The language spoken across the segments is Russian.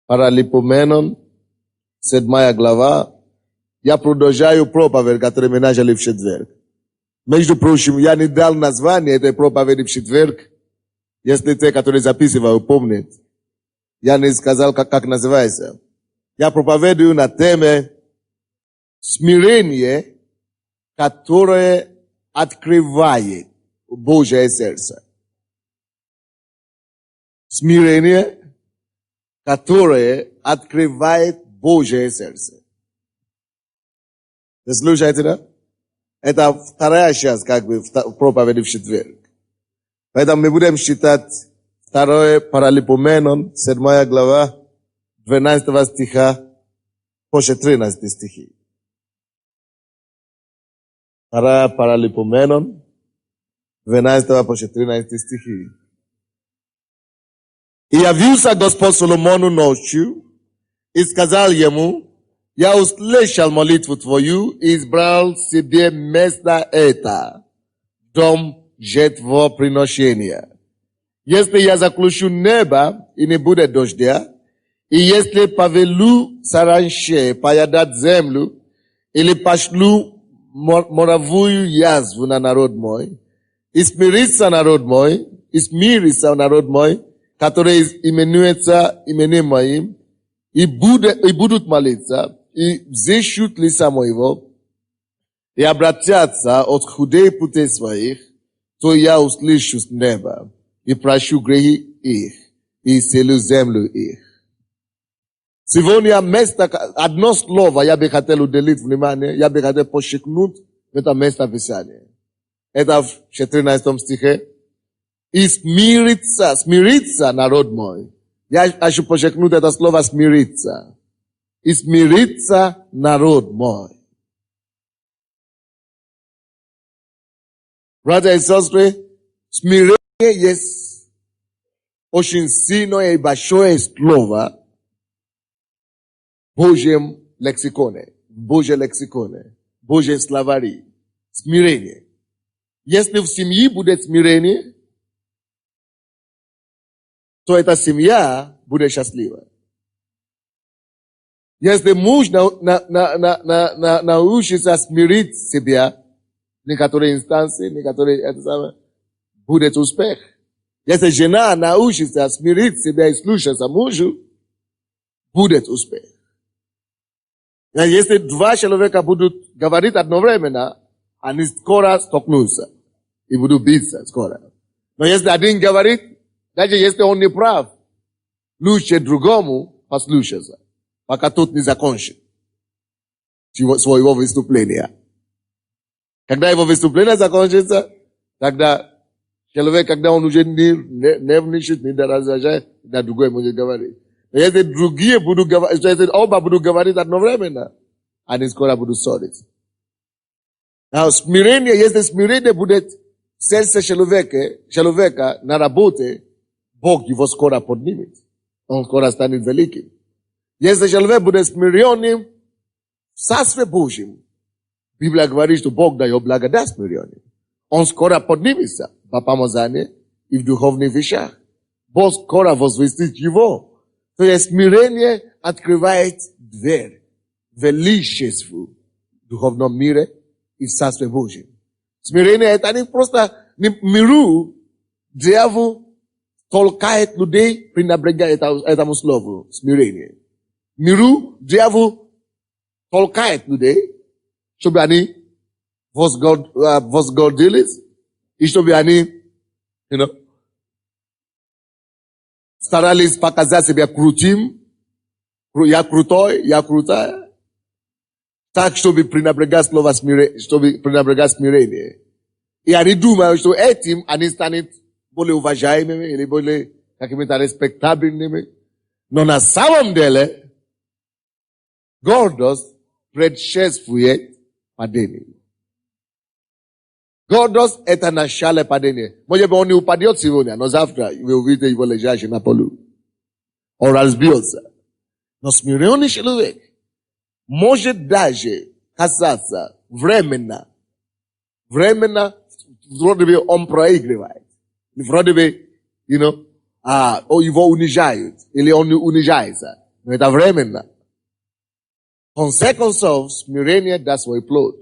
Паралипоменон, 7 глава. Я продолжаю проповедь, которую мы начали в четверг. Между прочим, я не дал название этой проповеди в четверг. Если те, которые записывают, помнят. Я не сказал, как называется. Я проповедую на теме смирение, которое открывает Божье сердце. Смирение, которое открывает Божье сердце. Вы слушаете, да? Это вторая часть, в проповеди в четверг. Поэтому мы будем читать 2 Паралипоменон, 7 глава, 12 стиха по 13 стихи. 2 Паралипоменон, 12 по 14 стихи. И явился Господь Соломону ночью и сказал ему: я услышал молитву твою и избрал себе место это, дом жертвоприношения. Если я заключу небо и не будет дождя, и если повелю саранче поедать землю, или пошлю моровую язву на народ мой, и смирится народ мой, который именуется именем моим, и будут молиться, и взыщут лица моего, и обратятся от худей путей своих, то я услышу с неба, и прощу грехи их, и исцелю землю их. Сегодня одно слово я бы хотел уделить внимание, я бы хотел подчеркнуть это место Писания. Это в 14 стихе. И смирится народ мой. Я хочу подчеркнуть это слово смириться. И смирится народ мой. Братья и сестры, смирение есть очень сильное и большое слово в Божьем лексиконе, Божьем словаре. Смирение. Если в семье будет смирение, то эта семья будет счастлива. Если муж научится смирить себя, некоторые инстанции, будет успех. Если жена научится смирить себя и слушаться мужу, будет успех. Если два человека будут говорить одновременно, они скоро столкнутся и будут биться скоро. Но если один говорит, даже если он не прав, лучше другому послушаться, пока тот не закончит своего выступления. Когда его выступление закончится, тогда человек, когда он уже нервничает, не раздражает, тогда другой может говорить. Но если другие будут говорить, если оба будут говорить одновременно, они скоро будут ссориться. Смирение, если смирение будет в сердце человека на работе, Бог его скоро поднимет. Он скоро станет великим. Если человек будет смиренным в Царстве Божьем, Библия говорит, что Бог дает благодать смиренным. Он скоро поднимется по помазанию и в духовных вещах. Бог скоро возвестит его. То есть смирение открывает дверь величеству в духовном мире и в Царстве Божьем. Смирение это не просто миру, дьявол толкает людей пренебрегать этому слову, смирение. Миру, дьявол толкает людей, чтобы они возгордились, и чтобы они, старались показать себя крутым, я крутой, я крутая, так, чтобы пренебрегать слово смирение. И они думают, что этим они станут более уважаемыми или более какими-то респектабельными. Но на самом деле, гордость предшествует падению. Гордость – это начало падения. Может быть, он не упадет сегодня, но завтра вы увидите его лежащий на полу. Он разбьется. Но смиренный человек может даже казаться временно, вроде бы он проигрывает. Вроде бы, его унижают, или он унижается. но это временно. В конце концов, смирение даст свой плод.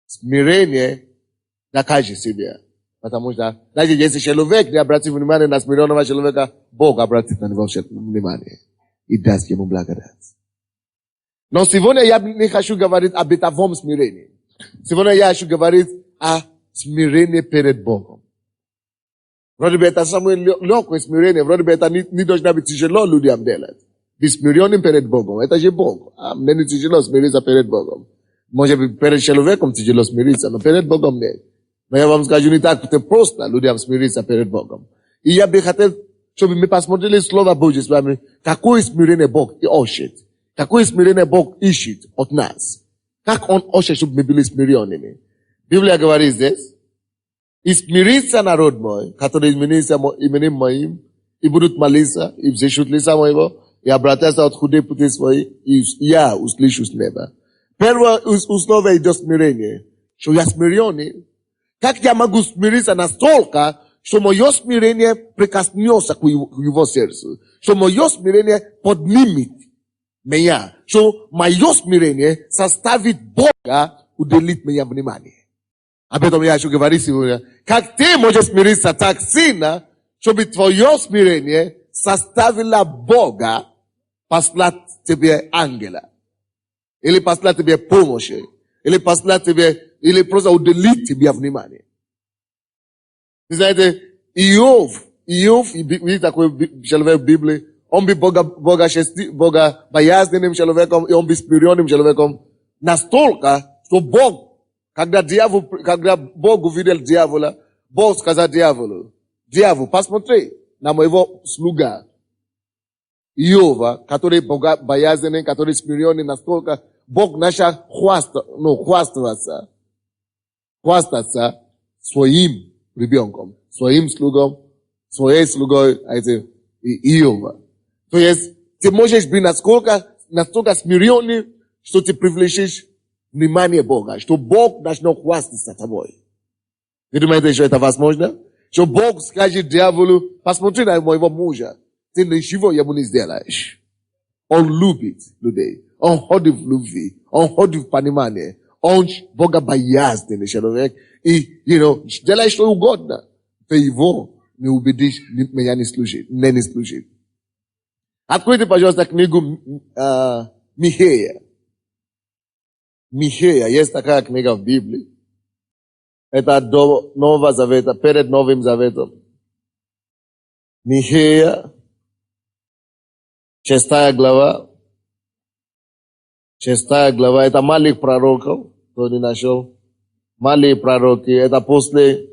Смирение докажет себе. Потому что, даже если человек не обратит внимание на смиренного человека, Бог обратит на него внимание и даст ему благодать. Но сегодня я не хочу говорить о бытовом смирении. Сегодня я хочу говорить о смирении перед Богом. Вроде бы это самое легкое смирение, вроде бы это не должно быть тяжело людям делать. Быть смиренным перед Богом, это же Бог. А мне не тяжело смириться перед Богом. Может быть, перед человеком тяжело смириться, но перед Богом нет. Но я вам скажу, не так просто людям смириться перед Богом. И я бы хотел, чтобы мы посмотрели Слово Божье с вами, какое смирение Бог ищет. Какое смирение Бог ищет от нас. Как Он ищет, чтобы мы были смиренными. Библия говорит здесь, и смирится народ мой, который изменится именем моим, и будут молиться, и взыщут лица моего, и обратятся от худых путей своих, и я услышу с неба. Первое условие идет смирение. Что я смиренный. Как я могу смириться настолько, что мое смирение прикоснется к его сердцу? Что мое смирение поднимет меня? Что мое смирение заставит Бога уделить мне внимание? Об этом я хочу говорить сегодня. Как ты можешь смириться так сильно, чтобы твое смирение заставило Бога послать тебе ангела? Или послать тебе помощи? Или послать тебе, или просто уделить тебе внимание? Вы знаете, Иов, видите такой человек в Библии, он был богобоязненным человеком, и он был смиренным человеком. Настолько, что Бог, когда Бог увидел дьявола, Бог сказал дьяволу, дьявол, посмотри на моего слуга Иова, который богобоязненный, который смиренный настолько, Бог начал хвастаться своим ребенком, своим слугом, своей слугой, Иова. То есть, ты можешь быть настолько смиренный, что ты привлечешь внимание Бога, что Бог начнет хвастаться тобой. Вы думаете, что это возможно? Что Бог скажет дьяволу, посмотри на моего мужа, ты ничего ему не сделаешь. Он любит людей. Он ходит в любви. Он ходит в понимании. Он богобоязненный человек. И, делай что угодно. Ты его не убедишь, меня не служит. Откройте, пожалуйста, книгу Михея. Михея. Есть такая книга в Библии. Это до Нового Завета, перед Новым Заветом. Михея. 6 глава. 6 глава. Это малых пророков. Кто не нашел? Малые пророки. Это после,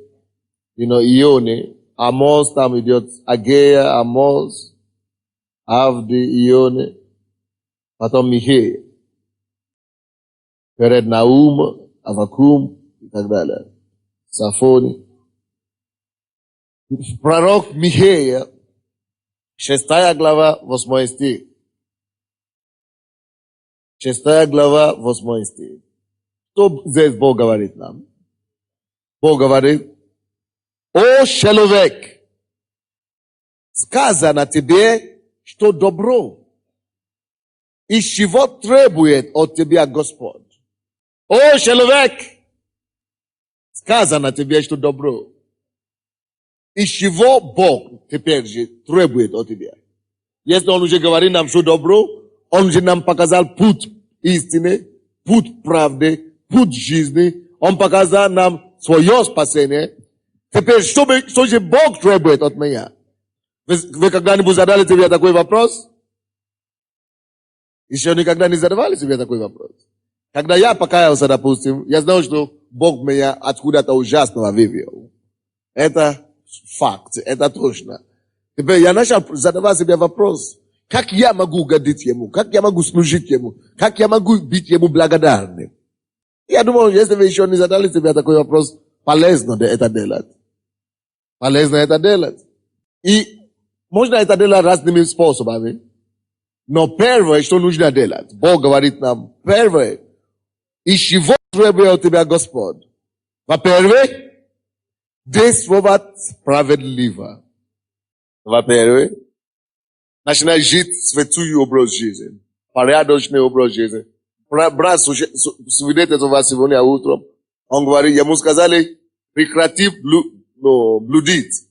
Ионы. Амос там идет. Агея, Амос, Авди, Ионы. Потом Михея. Перед Наум, Авакум и так далее. Сафони. Пророк Михея. 6 глава, 8 стих. 6 глава, 8 стих. Что здесь Бог говорит нам? Бог говорит, о человек, сказано тебе, что добро, и чего требует от тебя Господь. О человек, сказано тебе, что добро. И чего Бог теперь же требует от тебя? Если Он уже говорит нам, что добро, Он уже нам показал путь истины, путь правды, путь жизни. Он показал нам свое спасение. Теперь, что же Бог требует от меня? Вы когда-нибудь задали себе такой вопрос? Еще никогда не задавали себе такой вопрос. Когда я покаялся, допустим, я знал, что Бог меня откуда-то ужасного вывел. Это факт, это точно. Теперь я начал задавать себе вопрос, как я могу угодить Ему, как я могу служить Ему, как я могу быть Ему благодарным. Я думаю, если вы еще не задали себе такой вопрос, полезно это делать. Полезно это делать. И можно это делать разными способами. Но первое, что нужно делать, Бог говорит нам, первое, из чего требует от тебя Господь? Во-первых, действовать справедливо. Во-первых, Начинай жить святую образ жизни. Порядочный образ жизни. Брат свидетельствовал сегодня утром. Он говорит, ему сказали, прекрати блудить.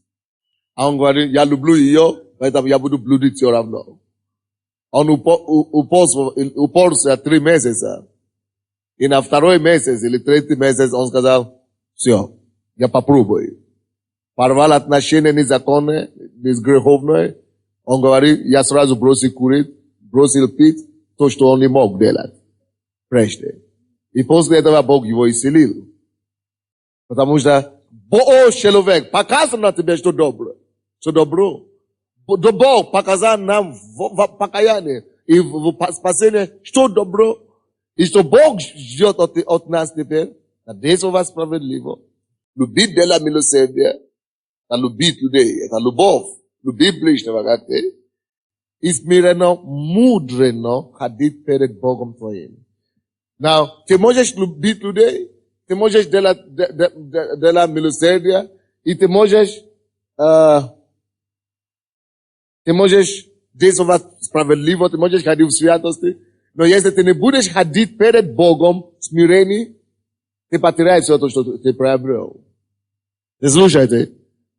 А он говорит, я люблю ее, поэтому я буду блудить все равно. Он упорся 3 месяца. И на 2-й месяц или 3-й месяц он сказал, все, я попробую. Порвал отношения незаконные, безгреховные. Он говорит, я сразу бросил курить, бросил пить, то, что он не мог делать прежде. И после этого Бог его исцелил. Потому что человек показано тебе, что добро. Что добро. Бог показал нам в покаянии и в спасении, что добро. И что Бог ждет от нас теперь, на действовать справедливо, любить дело милосердия, любить людей, это любовь, любить ближнего, как ты, и смиренно, мудренно ходить перед Богом твоим. Now, ты можешь любить людей, ты можешь делать милосердия, и ты можешь действовать справедливо, ты можешь ходить в святости, но если ты не будешь ходить перед Богом в смирении, ты потеряешь все то, что ты приобрел. Слушайте,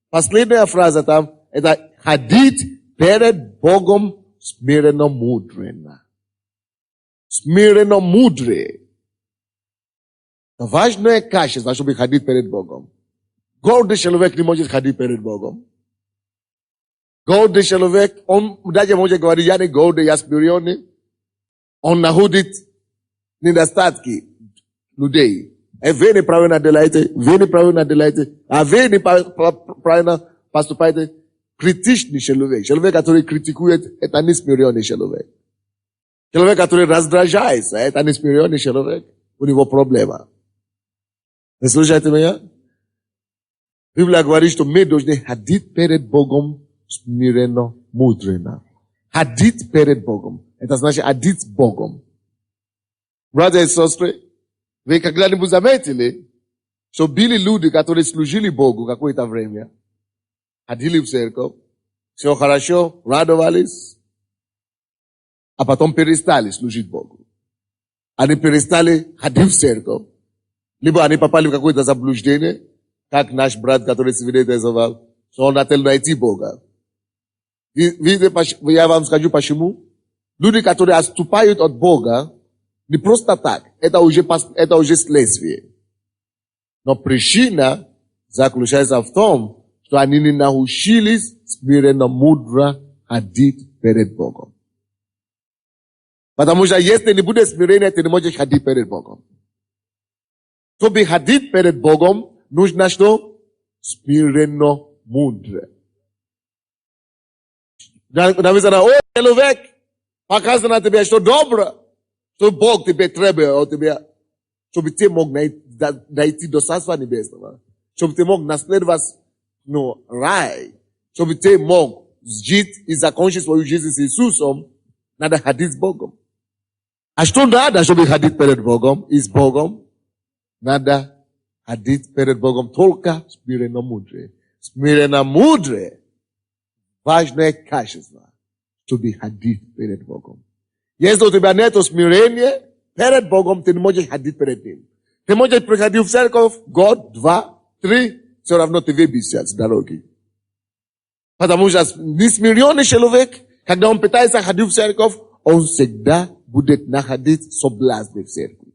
последняя фраза там, это ходить перед Богом смиренно мудренно. Смиренно мудрее. Это важное качество, чтобы ходить перед Богом. Гордый человек не может ходить перед Богом. Гордый человек, он даже может говорить, я не гордый, я смиренный. Он находит недостатки людей. Ви неправильно делаете, а вы неправильно поступаете. Критичный человек, человек, который критикует, это не смиренный человек. Человек, который раздражается, это не смиренный человек, у него проблема. Вы слушаете меня? Библия говорит, что мы должны ходить перед Богом смиренно, мудренно. Ходить перед Богом. Это значит ходить с Богом. Братья и сестры, вы когда-нибудь заметили, что были люди, которые служили Богу какое-то время, ходили в церковь, все хорошо, радовались, а потом перестали служить Богу. Они перестали ходить в церковь, либо они попали в какое-то заблуждение, как наш брат, который свидетельствовал, что он хотел найти Бога. Видите, я вам скажу почему. Люди, которые отступают от Бога, не просто так, это уже следствие. Но причина заключается в том, что они не научились смиренно мудро ходить перед Богом. Потому что если не будет смирения, ты не можешь ходить перед Богом. Чтобы ходить перед Богом, нужно что? Смиренно мудро. Написано, о, человек, показано тебе, что добро, что Бог тебе требует от тебя, чтобы ты мог дойти до Царства Небесного, чтобы ты мог наследовать рай, чтобы ты мог жить и закончить свою жизнь с Иисусом, надо ходить с Богом. А что надо, чтобы ходить перед Богом и с Богом? Надо ходить перед Богом только смиренно мудрее. Смиренно мудрее. Важное качество, чтобы ходить перед Богом. Если у тебя нет смирения, перед Богом ты не можешь ходить перед Ним. Ты можешь приходить в церковь год, 2, 3, все равно ты выбьешься с дороги. Потому что несмиренный человек, когда он пытается ходить в церковь, он всегда будет находить соблазны в церкви.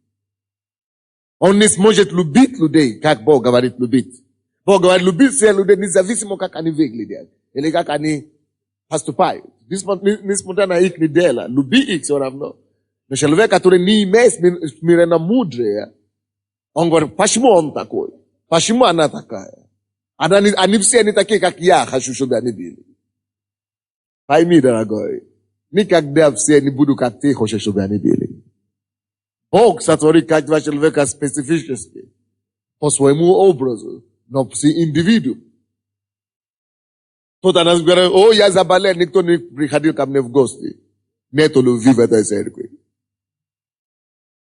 Он не сможет любить людей, как Бог говорит любить. Бог говорит любить все людей, независимо как они выглядят. Или как они поступают. Несмотря на их дело, люби их все равно. Но человек, который не имеет смиренно мудрее, он говорит, почему он такой? Почему она такая? Они все не такие, как я хочу, чтобы они были. Пойми, дорогой, никогда все не будут, как ты хочешь, чтобы они были. Бог сотворит каждого человека специфически, по своему образу, но по индивиду. Кто-то нас говорит, о, я заболел, никто не приходил ко мне в гости. Нету любви в этой церкви.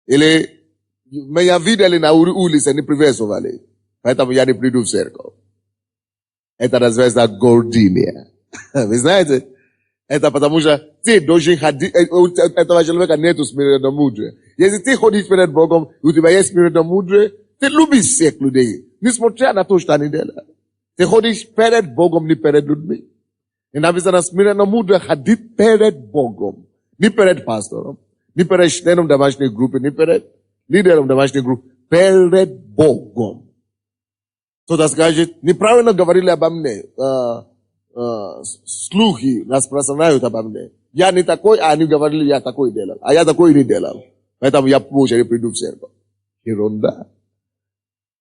Или, меня видели на улице, не приветствовали. Поэтому я не приду в церковь. Это называется гордыня. Вы знаете, Это потому что ты должен ходить, этого человека нету смиренно мудрее. Если ты ходишь перед Богом, и у тебя есть смиренно мудрее, ты любишь всех людей. Несмотря на то, что они делают. Ты ходишь перед Богом, не перед людьми. И написано смиренно мудрее ходить перед Богом. Не перед пастором, не перед членом домашней группы, не перед лидером домашней группы. Перед Богом. Кто-то скажет, неправильно говорили обо мне. Слухи распространяют обо мне. Я не такой, а они говорили, я такой делал. А я такой не делал. Поэтому я позже приду в церковь. Ерунда.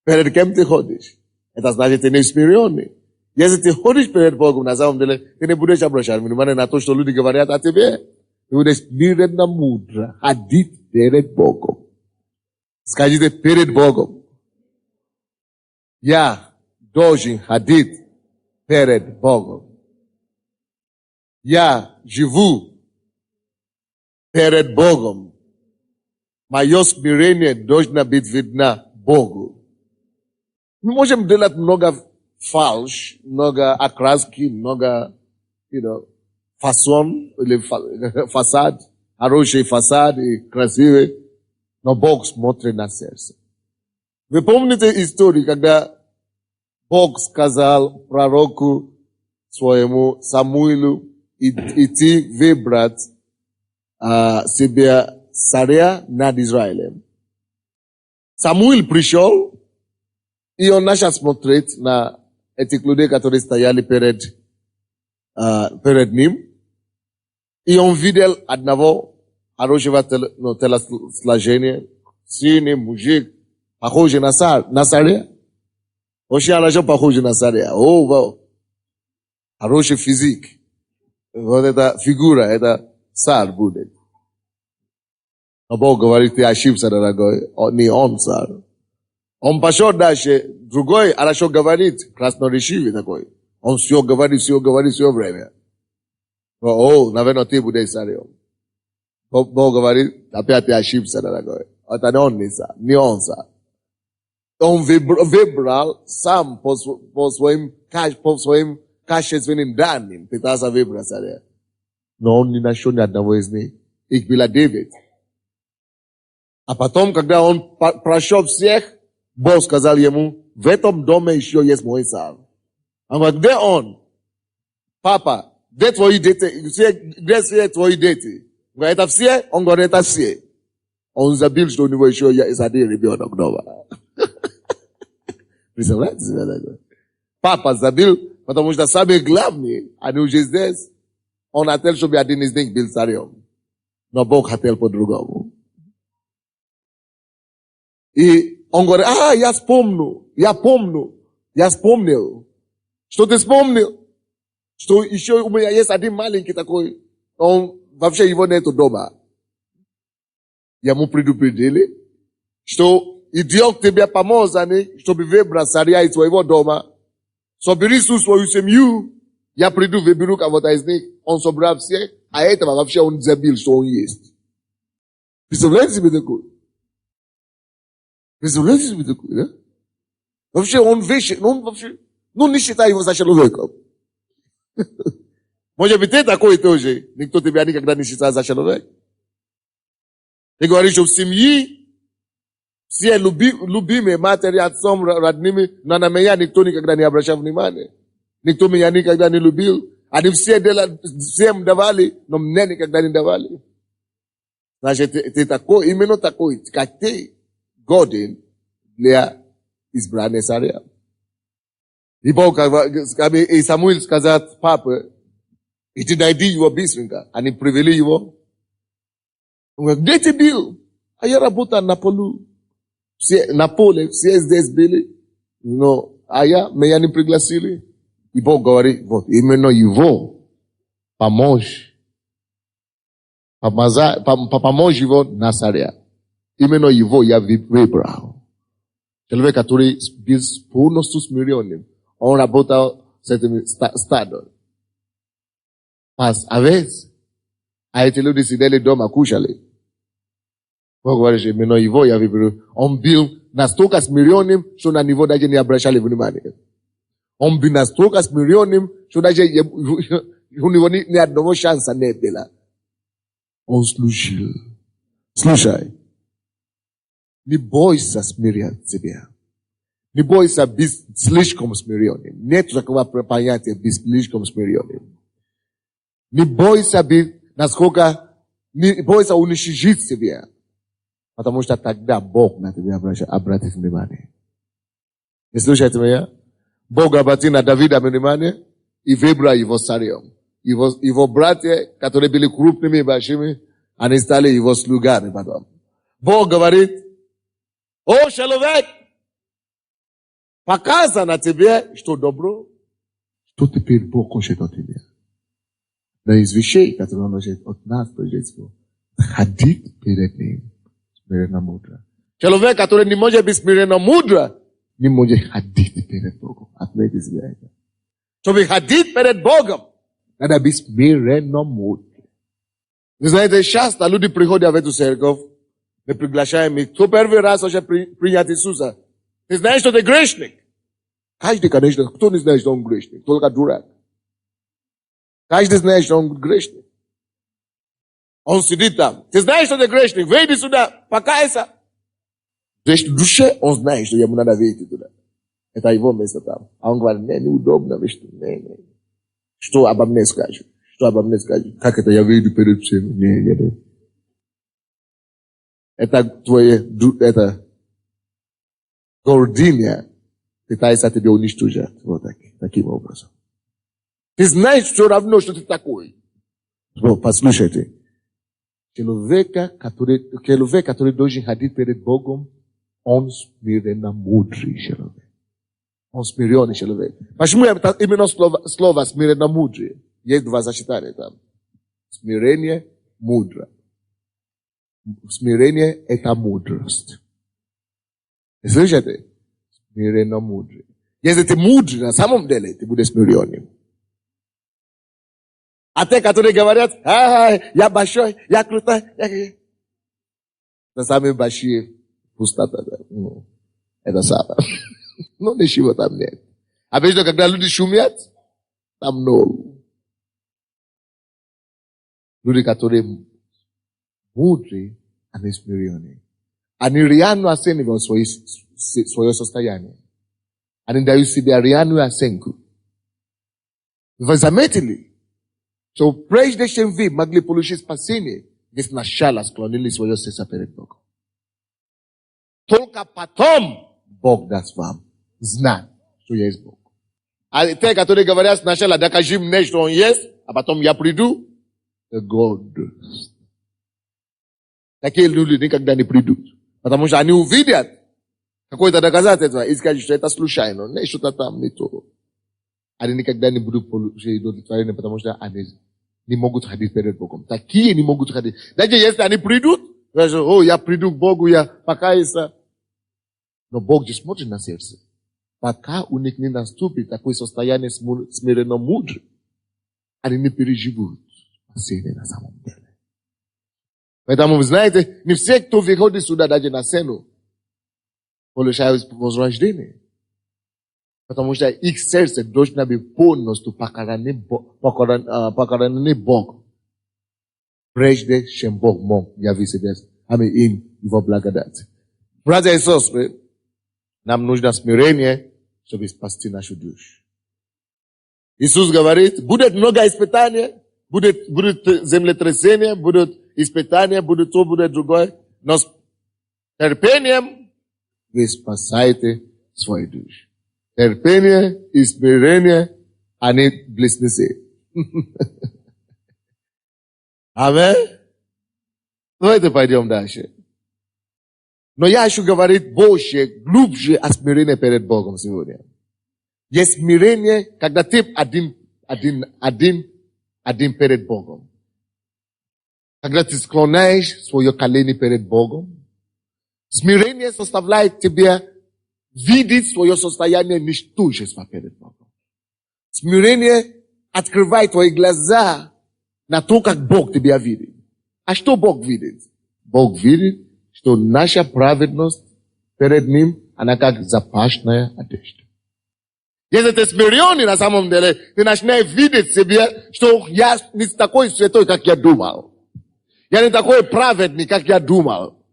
Перед кем ты ходишь? Это значит, ты не смиренный. Если ты ходишь перед Богом, на самом деле, ты не будешь обращать внимание на то, что люди говорят о тебе. Ты будешь смиренно мудро ходить перед Богом. Скажите, перед Богом. Я должен ходить перед Богом. Я живу перед Богом. Мое смирение должно быть видно Богу. Мы можем делать много фальш, много окраски, много, фасон или фасад, хороший фасад и красивый, но Бог смотрит на сердце. Вы помните историю, когда Бог сказал пророку своему Самуилу идти выбрать себе царя над Израилем. Самуил пришел, и он начал смотреть на этих людей, которые стояли перед ним. И он видел одного хорошего телосложения, сильный мужик, похожий на царя. Очень хорошо похожий на царя. О, вау. Хороший физик. Вот эта фигура, это царь будет. Но Бог говорит, ты ошибся, дорогой. Не он царь. Он пошел дальше. Другой хорошо говорит. Красноречивый такой. Он все говорит все время. О, наверное, ты будешь царем. Бог говорит, опять ты ошибся, дорогой. Это не он, не он царь. Он выбрал сам по своим качественным данным, пытался выбрать царя. Но он не нашел ни одного из них. Их было 9. А потом, когда он прошел всех, Бог сказал ему, в этом доме еще есть мой царь. Он говорит, где он? Папа, где твои дети? Где все твои дети? Он говорит, это все? Он говорит, это все. Он забыл, что у него еще есть один ребенок дома. Представляете себе такое? Папа забыл, потому что самый главный, они уже здесь. Он хотел, чтобы один из них был царем. Но Бог хотел по-другому. И он говорит, я вспомнил. Что ты вспомнил? Что еще у меня есть один маленький такой, он вообще его нету дома. Ему предупредили, что идет тебе помазанный, чтобы выбрать царя из твоего дома. Собери всю свою семью, я приду, выберу кого-то из них, он собрал всех, а этого вообще он забыл, что он есть. Представляете себе такое? Представляете себе такое, да? Вообще он вещи, не считай его за человеком. Может быть, ты такой тоже. Никто тебя никогда не считает за человека. Ты говоришь, что в семье все любимые матери, отцом, родными, но на меня никто никогда не обращал внимания. Никто меня никогда не любил. Они все всем давали, но мне никогда не давали. Значит, ты такой, именно такой, как ты, годен для избрания царя. И Бог, и Самуил сказал папе, иди найди его быстренько. Они привели его. Он говорит, где ты был? А я работал на полу. Все, на поле, все здесь были. Но, меня не пригласили. И Бог говорит, вот, именно его помочь. Помочь его на царя. Именно его я выбрал. Человек, который был полностью смиренным. Он работал с этим стадом. А veces, эти люди сидели дома, кушали. Бог говорит, именно его я выбрал. Он был настолько смиренным, что на него даже не обращали внимания. Он был настолько смиренным, что даже у него ни одного шанса не было. Он служил. Слушай, не бойся смирять себя. Не бойся быть слишком смиренным. Нет такого понятия быть слишком смиренным. Не бойся быть, не бойся уничтожить себя. Потому что тогда Бог на тебя обратит внимание. Не слушайте меня? Бог обратил на Давида внимание и выбрал его царем. Его братья, которые были крупными и большими, они стали его слугами потом. Бог говорит: о, человек, показано тебе, что добро, что теперь Бог хочет от тебя. Да из вещей, которые Он хочет от нас, прежде всего, ходить перед Ним смиренно мудро. Человек, который не может быть смиренно мудро, не может ходить перед Богом. Отметьте себе это. Чтобы ходить перед Богом, надо быть смиренно мудро. Вы знаете, часто люди приходят в эту церковь, мы приглашаем их. Кто первый раз хочет принять Иисуса? Ты знаешь, что ты грешник? Каждый, конечно, кто не знает, что он грешник? Только дурак. Каждый знает, что он грешник. Он сидит там. Ты знаешь, что ты грешник? Выйди сюда, покайся. В душе он знает, что ему надо выйти туда. Это его место там. А он говорит: не, неудобно, не. Что обо мне скажут? Что обо мне скажут? Как это я выйду перед всеми? Не. Это это гордыня пытается тебя уничтожать. Вот таким образом. Ты знаешь все равно, что ты такой. Но послушайте. Человек, который должен ходить перед Богом, он смиренно мудрый человек. Он смиренный человек. Почему именно слово смиренно мудрый? Есть два сочетания там. Смирение, мудро. Смирение – это мудрость. Слышите? Смиренно мудрый. Если ты мудрый, на самом деле, ты будешь смиренным. А те, которые говорят: я большой, я крутой, на самые большие пустота. Это самое. Но ничего там нет. Обычно, когда люди шумят, там ноль. Люди, которые мудрые, они смиренные. Они реально оценивают свое состояние. Они дают себе реальную оценку. Вы заметили, что прежде чем вы могли получить спасение, вы сначала склонили свое сердце перед Богом. Только потом Бог даст вам знать, что есть Бог. А те, которые говорят сначала: докажи мне, что Он есть, а потом я приду, это гордость. Такие люди никогда не придут. Потому что они увидят какое-то доказательство и скажут, что это случайно. Не, что-то там не то. Они никогда не будут получить удовлетворение, потому что они не могут ходить перед Богом. Такие не могут ходить. Даже если они придут, я приду к Богу, я покаюсь. Но Бог же смотрит на сердце. Пока у них не наступит такое состояние смиренно мудрым, они не переживут спасение на самом деле. Поэтому, вы знаете, не все, кто выходит сюда даже на сцену, получают возрождение. Потому что их сердце должно быть полностью покорено Богу. Прежде чем Бог мог явить себя им Его благодать. Братья и сестры, нам нужно смирение, чтобы спасти нашу душу. Иисус говорит: будет много испытаний, будет землетрясение, будут испытания, будет то, будет другое. Но с терпением вы спасаете свою душу. Терпение и смирение, они близнецы. Аминь. Давайте пойдем дальше. Но я хочу говорить больше, глубже о смирении перед Богом сегодня. Есть смирение, когда ты один перед Богом. Когда ты склоняешь свое колени перед Богом. Смирение заставляет тебя видеть свое состояние ничтожества перед Богом. Смирение открывает твои глаза на то, как Бог тебя видит. А что Бог видит? Бог видит, что наша праведность перед Ним, она как запашная одежда. Если ты смиренный на самом деле, ты начинаешь видеть в себе, что я не такой святой, как я думал. Я не такой праведный, как я думал.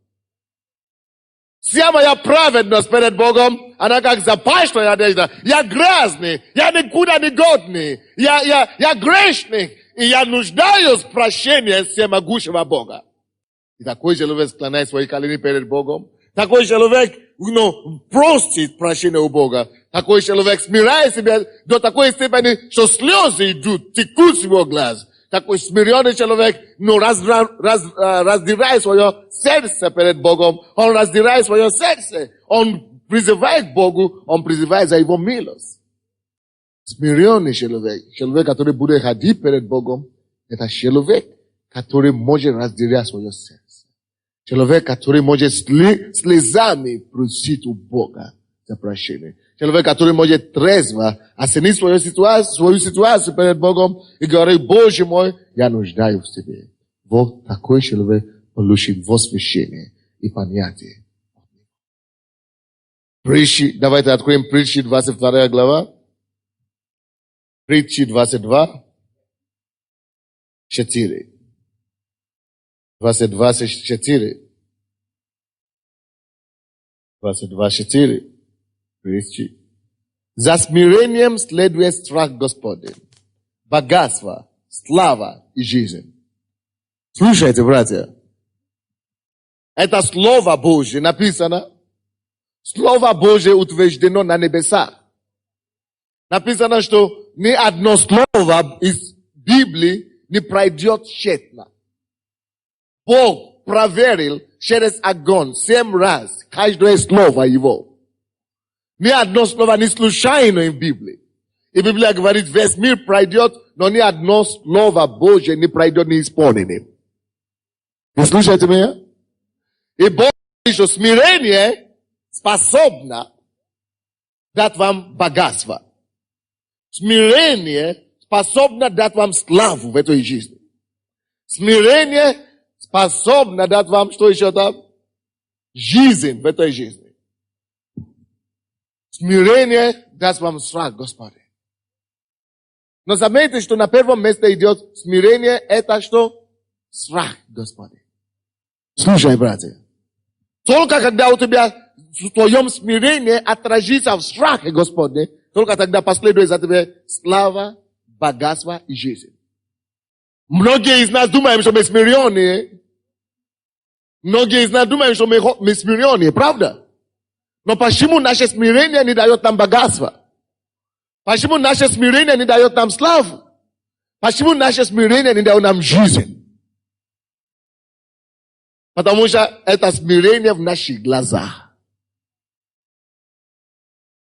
Вся моя праведность перед Богом, она как запашная одежда. Я грязный, я никуда не годный, я грешник, и я нуждаюсь в прощении всемогущего Бога. И такой человек склоняет свои колени перед Богом. Такой человек, просит прощения у Бога. Такой человек смиряет себя до такой степени, что слезы идут, текут с его глаз. Такой смиренный человек, раздирает свое сердце перед Богом. Он раздирает свое сердце. Он призывает к Богу, он призывает за его милость. Смиренный человек, который будет ходить перед Богом, это человек, который может разделять свое сердце. Человек, который может слезами просить у Бога за прощение. Человек, который может трезво оценить свою ситуацию перед Богом и говорить: Боже мой, я нуждаюсь в тебе. Вот такой человек получит восхищение и понятие. Притчи, давайте откроем Притчи 22 глава. Притчи 22, 4. 22, 4. 22, 4. Притчи. За смирением следует страх Господень, богатство, слава и жизнь. Слушайте, братья. Это Слово Божье написано. Слово Божье утверждено на небесах. Написано, что ни одно слово из Библии не пройдет тщетно. Бог проверил через огонь 7 раз каждое слово его. Ни одно слово не случайно в Библии. И Библия говорит, весь мир пройдет, но ни одно слово Божье не пройдет неисполненным. Вы слушаете меня? И Бог говорит, что смирение способно дать вам богатство. Смирение способно дать вам славу в этой жизни. Смирение способно дать вам, что еще там? Жизнь в этой жизни. Смирение даст вам страх Господа. Но заметьте, что на первом месте идет смирение, это что? Страх Господа. Слушай, братья. Только когда у тебя в твоем смирении отразится в страхе Господне, только тогда последует за тебя слава, богатство и жизнь. Многие из нас думают, что мы смиренные. Многие из нас думают, что мы смиренные, правда? Но почему наше смирение не дает нам богатство? Почему наше смирение не дает нам славу? Почему наше смирение не дает нам жизнь? Потому что это смирение в наших глазах.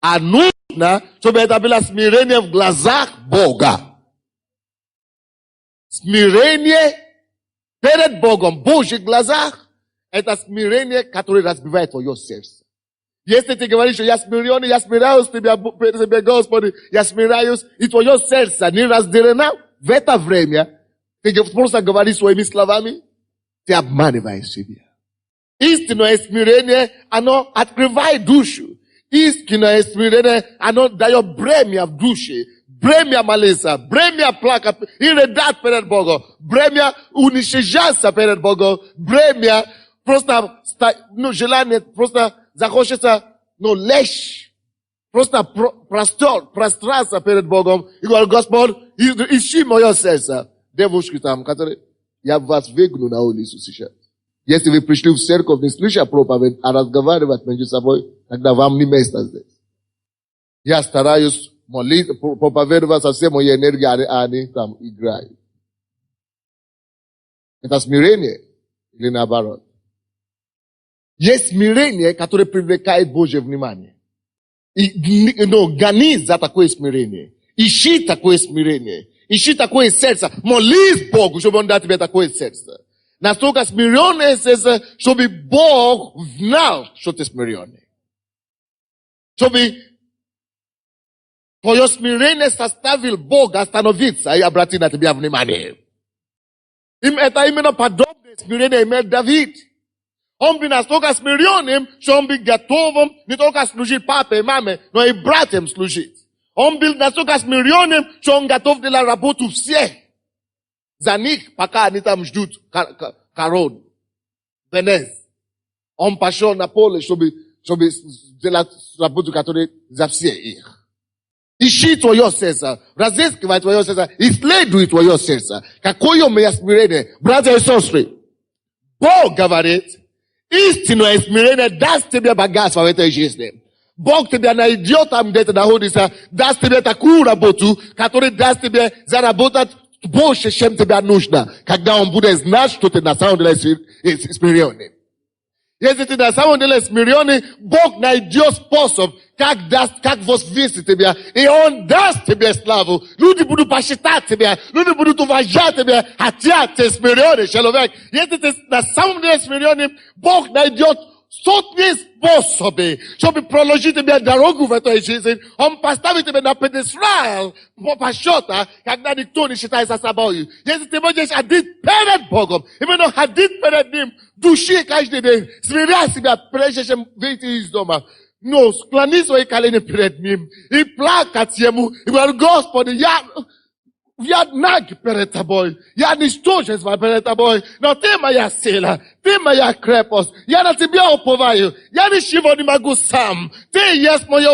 А нужно, чтобы это было смирение в глазах Бога. Смирение перед Богом в Божьих глазах, это смирение, которое разбивает твое сердце. Если ты говоришь, что я смиренный, я смиряюсь тебе, Господи, я смиряюсь, и твое сердце не разделено, в это время ты просто говоришь своими словами, ты обманываешь себя. Истинное смирение, оно открывает душу. Истинное смирение, оно дает бремя в душе. Бремя молиться, бремя плакать и рыдать перед Богом. Бремя уничижаться перед Богом. Бремя просто, желание просто захочется, лечь. Просто простраться перед Богом. И говорит, Господь, ищи мое сердце. Девушки там, которые, я вас выгну на улицу сейчас. Если вы пришли в церковь, не слыша проповедь, а разговаривать между собой, тогда вам не место здесь. Я стараюсь молиться, проповедовать со всей моей энергией, а они там играют. Это смирение или наоборот? Есть смирение, которое привлекает Божье внимание. И гони за такое смирение. Ищи такое смирение. Ищи такое сердце. Молись Богу, чтобы Он дал тебе такое сердце. Настолько смиренное сердце, чтобы Бог знал, что ты смиренный. Чтобы твое смирение заставил Бога остановиться и обратить на тебя внимание. Это именно подобное смирение имел Давид. Он был настолько смиренным, что он был готовым не только служить папе и маме, но и братьям служить. Он был настолько смиренным, что он готов для работу всех. За них, пока они там ждут корон. Венец. Он пошел на поле, чтобы сделать работу, которая за всех их. Ищи твое сердце, разыскивай твое сердце, исследуй твое сердце. Какое у меня смирение, братья и сестры. Бог говорит, истинное смирение даст тебе богатство в этой жизни. Бог тебя найдет там, где ты находишься, даст тебе такую работу, которая даст тебе заработать больше, чем тебе нужно, когда Он будет знать, что ты на самом деле смиренный. Если ты на самом деле смиренный, Бог найдет способ, как возвысить тебя, и Он даст тебе славу. Люди будут посчитать тебя, люди будут уважать тебя, хотя ты смиренный человек. Если ты на самом деле смиренный, Бог найдет сотни способов, чтобы проложить тебе дорогу в этой жизни. Он поставит тебя на пьедестал по счету, когда никто не считается собой. Если ты можешь ходить перед Богом, именно ходить перед Ним, души каждый день, смиряя себя, прежде чем выйти из дома. Но склони свои колени перед Ним и плакать Ему, и говорить: Господи, я наг перед Тобой, я ничтожество перед Тобой, но Ты моя сила, Ты моя крепость, я на Тебя уповаю, я ничего не могу сам, Ты есть мой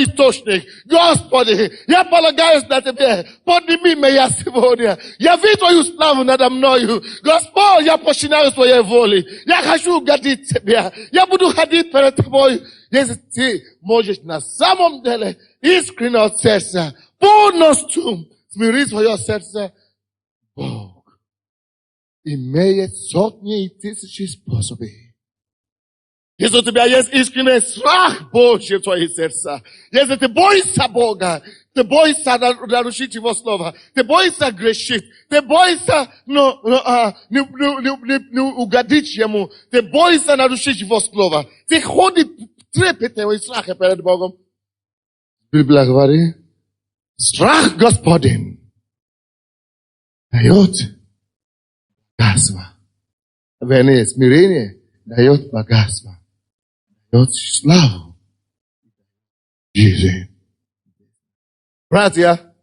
источник. Господи, я полагаюсь на Тебя, подними меня сегодня, яви Твою славу надо мною. Господь, я починаю Твоей воли, я хочу угодить Тебя, я буду ходить перед Тобой. Если Ты можешь на самом деле искренне от сердца, полностью смирить свое сердце, Бог имеет сотни и тысячи способов. Если у тебя есть искренний страх Божий в твоем сердце, если ты боишься Бога, ты боишься нарушить Его слово, ты боишься грешить, ты боишься не угодить Ему, ты боишься нарушить Его слово, ты ходишь трепетом и страхом перед Богом. Библия говорит, страх Господень дает богатство. Вернее, смирение дает богатство. Дает славу. Жизнь. Братья,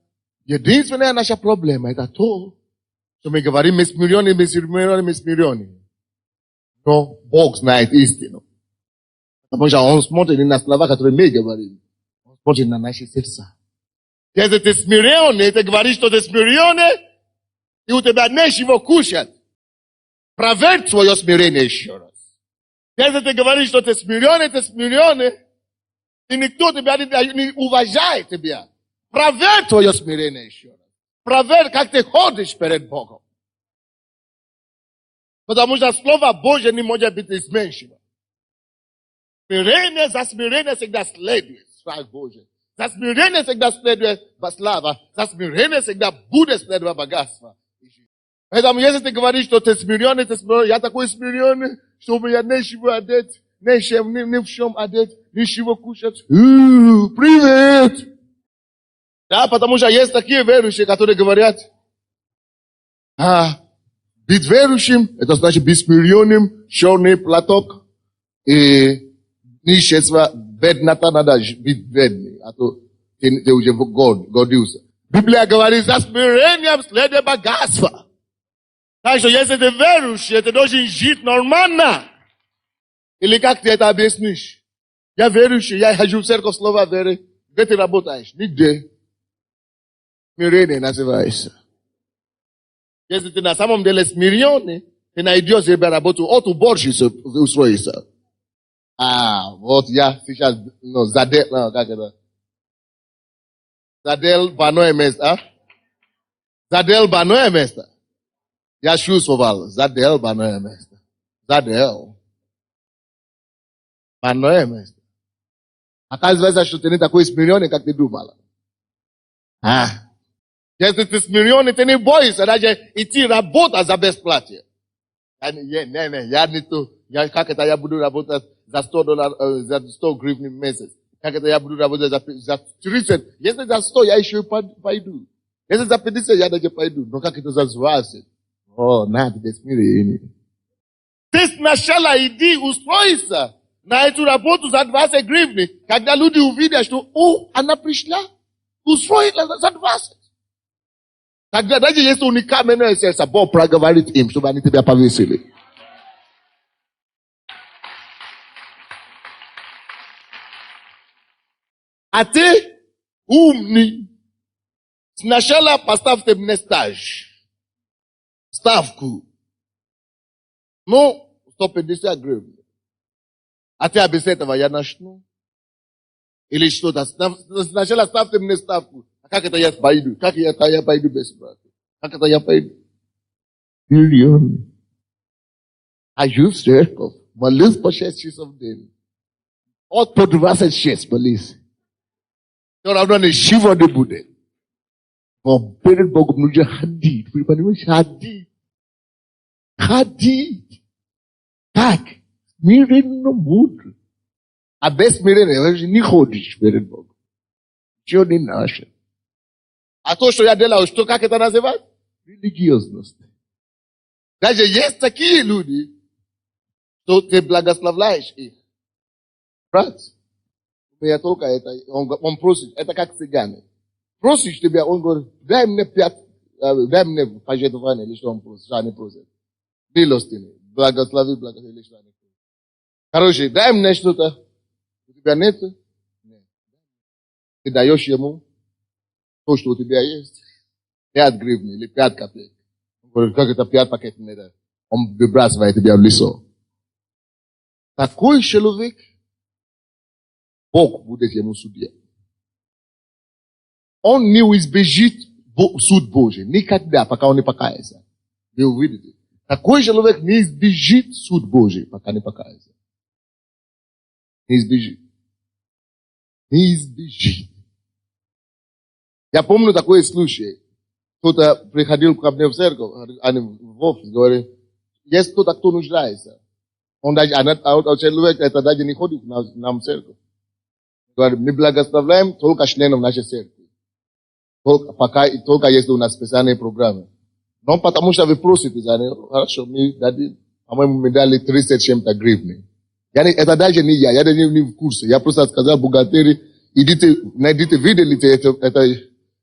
единственная наша проблема это то, что мы говорим, мы смиренные. Но Бог знает истину. Потому что Он смотрит не на слова, которые мы говорим. Он смотрит на наши сердца. Если ты смиренный, ты говоришь, что ты смиренный, и у тебя нечего кушать. Проверь свое смирение еще раз. Если ты говоришь, что ты смиренный, и никто тебя не уважает тебя. Проверь твое смирение еще раз. Проверь, как ты ходишь перед Богом. Потому что Слово Божье не может быть изменчиво. Смирение за смирение всегда следует страх Божий. За смирение всегда следует слава. За смирение всегда будет следовать богатство. Поэтому, если ты говоришь, что ты смиренный, я такой смиренный, что у меня нечего одеть, ни в чем одеть, ничего кушать. Привет! Да, потому что есть такие верующие, которые говорят, быть верующим, это значит быть смиренным, черный платок и нищество, беднота, надо быть бедным, а то ты уже гордился. Библия говорит, за смирением следует богатство. Так что если ты верующий, ты должен жить нормально. Или как ты это объяснишь? Я верующий, я хожу в церковь слова веры. Где ты работаешь? Нигде. Смирение называется. Если ты на самом деле смиренный, ты найдешь себе работу, от уборщицы устроиться. Вот я сейчас, задел, как это? Задел баное место, Задел баное место. Я чувствовал, задел баное место. Задел. Баное место. Оказывается, что ты не такой смиренный, как ты думала. Если ты смиренный, ты не боишься даже идти работать за бесплатие. Я не то. Как это я буду работать за $100, за 100 гривен в месяц? Как это я буду работать за 30? Если за 100, я еще пойду. Если за 50, я даже пойду. Но как это за 20? Надо без смирения. Ты сначала иди устройся на эту работу за 20 гривен. Когда люди увидят, что, она пришла. устроить за 20. Тогда даже если он не каменный сердце, Бог проговорит им, чтобы они тебя повесили. А ты умный. Сначала поставьте мне ставку. Ну, 150 гривен. А ты без этого я начну? Или что-то. Сначала ставьте мне ставку. А как это я пойду? Как это я пойду без брата? Как это я пойду? Миллионы. А я церковь. Молюсь по 6 часов в день. От по 26 молюсь. Все равно не шива не будет. Но перед Богом нужно ходить. Вы понимаете? Ходить. Ходить. Так. Смиренно мудро. А без смирения не ходишь перед Богом. Что не наше. А то, что я делаю, что, как это называть? Религиозность. Даже есть такие люди, что ты благословляешь их. Брат, я только это, он просит, это как цыгане. Просишь тебя, он говорит, дай мне пожертвование, или что он просит, что они просят. Милостыни, благослови, или что они просят. Короче, дай мне что-то, у тебя нет? Нет. Ты даешь ему то, что у тебя есть. 5 гривен или 5 копеек. Он говорит, как это 5 пакетов не да? Он выбрасывает тебя в лицо. Такой человек, Бог будет ему судья. Он не избежит суд Божий. Никогда, пока он не покается. Вы увидите. Такой человек не избежит суд Божий, пока не покается. Не избежит. Не избежит. Я помню такой случай. Кто-то приходил ко мне в церковь, в офис, говорит, есть кто-то, кто нуждается. Он даже, человек это даже не ходит нам в церковь. Говорит, мы благословляем только членов нашей церкви. Только если у нас специальные программы. Но потому что вы просите за них, хорошо, мы дадим, по-моему, мы дали 30 чем-то гривны. Это даже не я даже не в курсе. Я просто сказал бухгалтерии, найдите, видели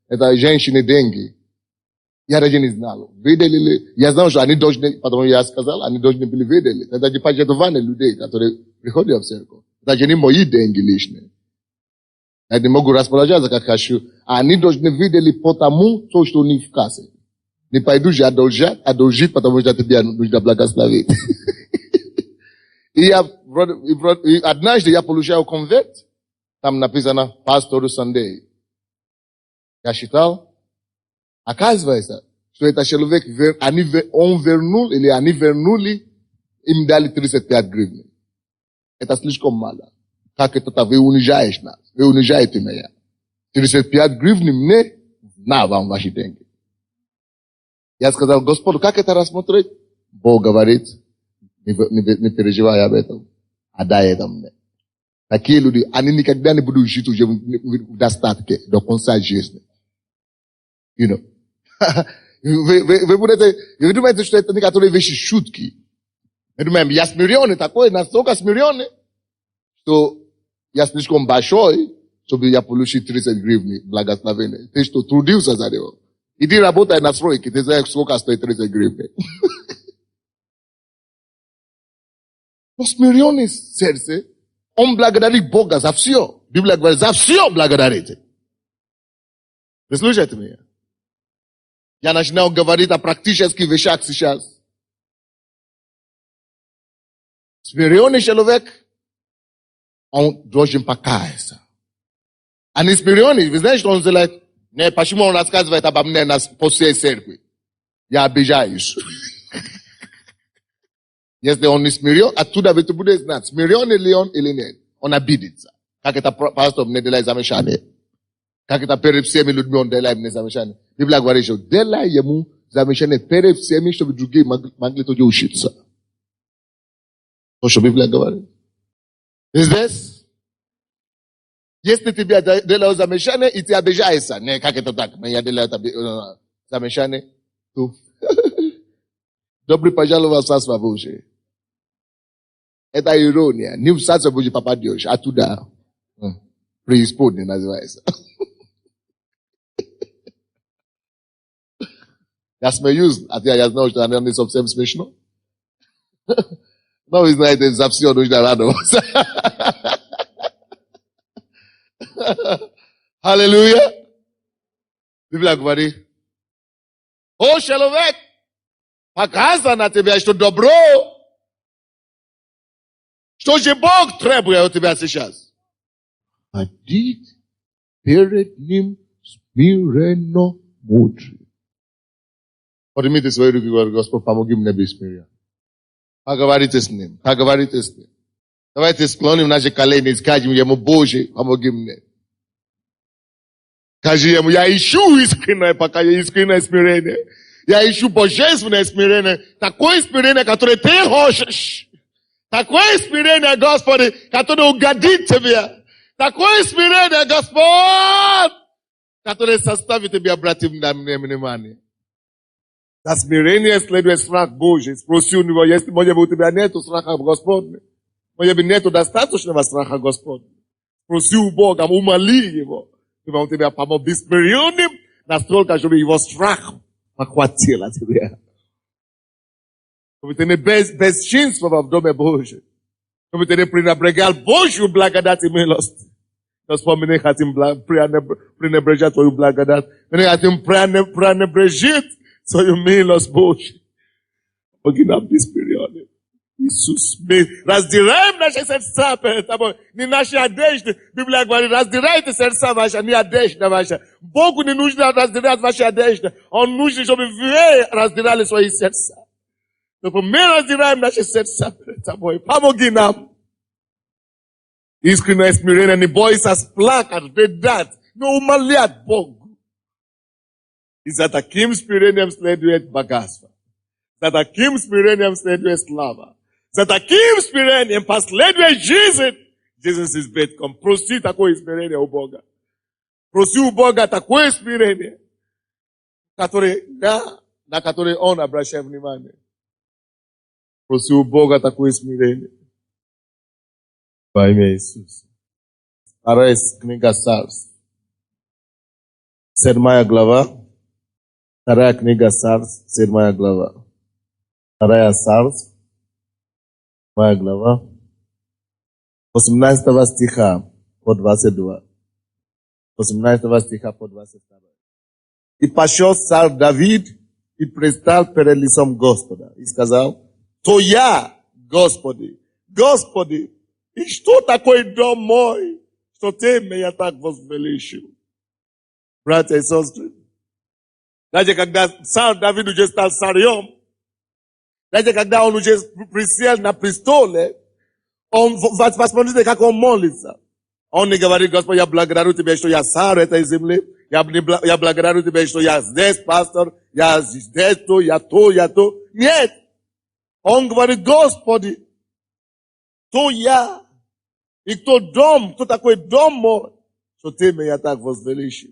это женщины деньги. Я даже не знал. Видели ли? Я знал, что они должны, потому я сказал, они должны были видели. Это не пожертвование людей, которые приходят в церковь. Это не мои деньги личные. Я не могу распоряжаться, как хочу. Они должны видели потому, что у них в кассе. Не пойду же одолжить, потому что тебе нужно благословить. И однажды я получил конверт. Там написано «Пастор Sunday». Я читал. Оказывается, что это человек, он вернул, или они вернули, им дали 35 гривен. Это слишком мало. Как это вы унижаешь нас? Вы унижаете меня. 35 гривен мне, на вам ваши деньги. Я сказал, Господь, как это рассмотреть? Бог говорит, не переживай об этом. Отдай это мне. Такие люди, они никогда не будут жить уже в достатке до конца жизни. You know. Вы думаете, что это некоторые вещи шутки. Мы думаем, я смиренный такой, настолько смиренный, что я слишком большой, чтобы я получил 30 гривен благословения. Ты что, трудился за него? Иди работай на стройке, ты знаешь, сколько стоит 30 гривен. Но смиренный сердце, он благодарит Бога за все. Библия говорит, за все благодарите. Вы слушаете меня? Я начинаю говорить о практических вещах сейчас. Смиренный человек, он должен покаяться. А не смиренный, вы знаете, что он делает? Не, почему он рассказывает обо мне по всей церкви? Я обижаюсь. Если он не смирен, оттуда вы будете знать, смиренный ли он или нет. Он обидится. Как это пастор мне делает замешание. Как это перед всеми людьми он делает мне замешание. Библия говорит, что делай ему замешание перед всеми, чтобы другие могли тоже учиться. То, что Библия говорит. Здесь, если тебе делают замешание, и ты обижаешься. Не, как это так? Я делаю замешание. Добрый пожаловал в Царство Божие. Это ирония. Не в Царство Божие попадешь, а туда. Преисподнее называется. Я смеюсь, а я знаю, что она не совсем смешно. Но вы знаете, за все нужно радоваться. Аллилуйя. Библия говорит, о, человек, показано тебе, что добро, что же Бог требует от тебя сейчас? Ходить перед Ним смиренно мудрый. Поднимите свои руки и говорите, Господь, помоги мне быть смирен. Поговорите с Ним, поговорите с Ним. Давайте склоним наши колени и скажем Ему, Боже, помоги мне. Скажи Ему, я ищу искреннее покаяние, искреннее смирение. Я ищу божественное смирение, такое смирение, которое Ты хочешь. Такое смирение, Господи, которое угодит Тебе. Такое смирение, Господь, которое составит Тебе обратить на меня внимание. За смирение следует страх Божий. Спроси у него, если, может быть, у тебя нету страха Господня. Может быть, нету достаточного страха Господня. Спроси у Бога, умоли Его. Чтобы Он тебя помог быть смиренным, настолько, чтобы Его страх охватил тебя. Чтобы ты не бесчинствовал в Доме Божьем. Чтобы ты не пренебрегал Божью благодать и милость. Господь, мы не хотим пренебрежать Твою благодать. Мы не хотим пренебрежить свою милость Божью. Помоги нам быть смиренным. Иисус, мы раздираем наши сердца перед Тобой. Не наши одежды. Библия говорит, раздирайте сердца ваши, не одежда ваша. Богу не нужно раздирать ваши одежды. Он нужен, чтобы вы раздирали свои сердца. Но мы раздираем наши сердца перед Тобой. Помоги нам. Искреннее смирение, не бойся сплакать, рыдать, но умолять Богу. И за таким смирением следует богатство. За таким смирением следует слава. За таким смирением последует жизнь. Jesus is бетком. Проси такое смирение у Бога. Проси у Бога такое смирение, на которое Он обращает внимание. Проси у Бога такое смирение. Во имя Иисуса. Вторая книга Царств. 7 глава. Вторая книга Царств. 7 глава. Вторая Царств. 7 глава. 18 стиха по 22. 18 стиха по 22. И пошел царь Давид и предстал перед лицом Господа. И сказал, то я, Господи, Господи, и что такое дом мой, что Ты меня так возвеличил? Братья и сестры, знаете, когда царь Давид уже стал царем, знаете, когда он уже присел на престоле, он, посмотрите, как он молится. Он не говорит, Господи, я благодарю Тебя, что я царь этой земли. Я благодарю Тебя, что я здесь пастор, я здесь то, я то. Нет. Он говорит, Господи, кто я? И кто такой дом мой, что Ты меня так возвеличил?